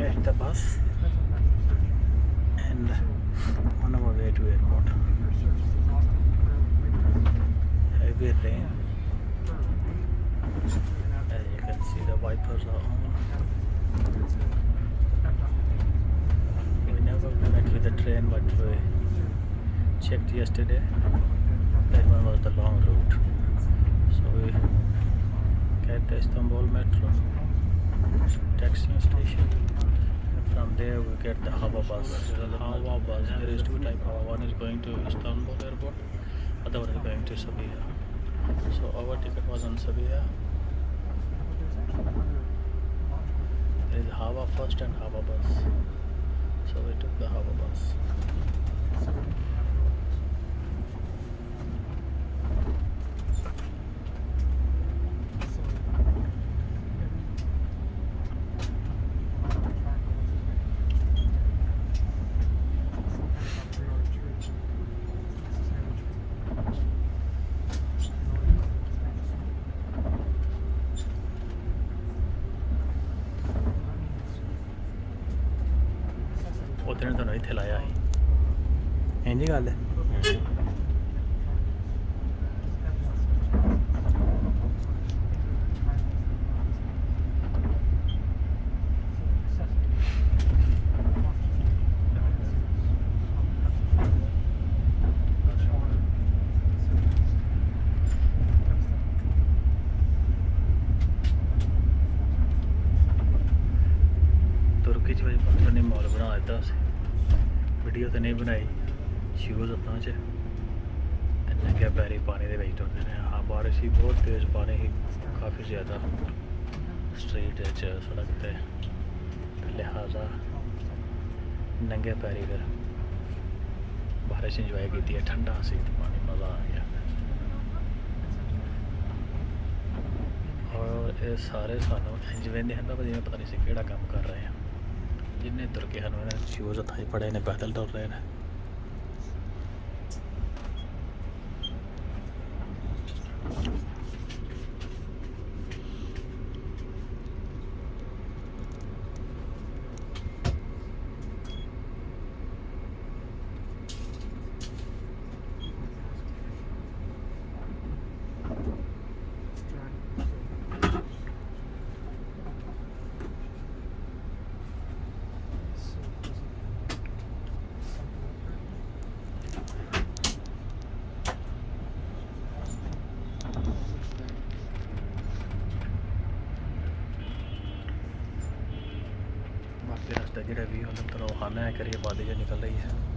catch the bus and on our way to airport. Heavy rain. As you can see, the wipers are on. We never went with the train, but we checked yesterday. That one was the long route. So we get the Istanbul metro taxi station. From there we get the Hava bus. Hava bus. There is two types. One is going to Istanbul airport. Other one is going to Sabiha. So our ticket was on Sabiha. There is Hava first and Hava bus. So we took the Hava bus. ਉਹਦੇ ਨੇ ਤੁਹਾਨੂੰ ਇੱਥੇ ਲਾਇਆ ਸੀ ਇੰਝ ਗੱਲ ਹੈ ਤੁਰਕੀ 'ਚ ਵੀ ਪਤਾ ਨਹੀਂ ਮਾਹੌਲ ਬਣਾ ਦਿੱਤਾ ਸੀ ਵੀਡੀਓ ਤਾਂ ਨਹੀਂ ਬਣਾਈ ਸ਼ੂਜ਼ ਹੱਥਾਂ 'ਚ ਤੇ ਨੰਗੇ ਪੈਰੀ ਪਾਣੀ ਦੇ ਵਿੱਚ ਤੁਰਦੇ ਨੇ ਹਾਂ ਬਾਰਿਸ਼ ਸੀ ਬਹੁਤ ਤੇਜ਼ ਪਾਣੀ ਸੀ ਕਾਫੀ ਜ਼ਿਆਦਾ ਸਟਰੀਟ 'ਚ ਸੜਕ 'ਤੇ ਲਿਹਾਜ਼ਾ ਨੰਗੇ ਪੈਰੀ ਫਿਰ ਬਾਰਿਸ਼ ਇੰਜੋਏ ਕੀਤੀ ਹੈ ਠੰਡਾ ਸੀ ਤੇ ਪਾਣੀ ਮਜ਼ਾ ਆ ਗਿਆ ਔਰ ਇਹ ਸਾਰੇ ਸਾਨੂੰ ਜਿਵੇਂ ਦੇ ਹਨ ਜਿਵੇਂ ਪਤਾ ਨਹੀਂ ਸੀ ਕਿਹੜਾ ਕੰਮ ਕਰ ਰਹੇ ਆ जिन्हें तुर के हैं शूज़ हथाई पड़े ने पैदल तुर रहे हैं रास्ता जो व्यू अंदर तरह खाना है करिए बातें जो निकल रही है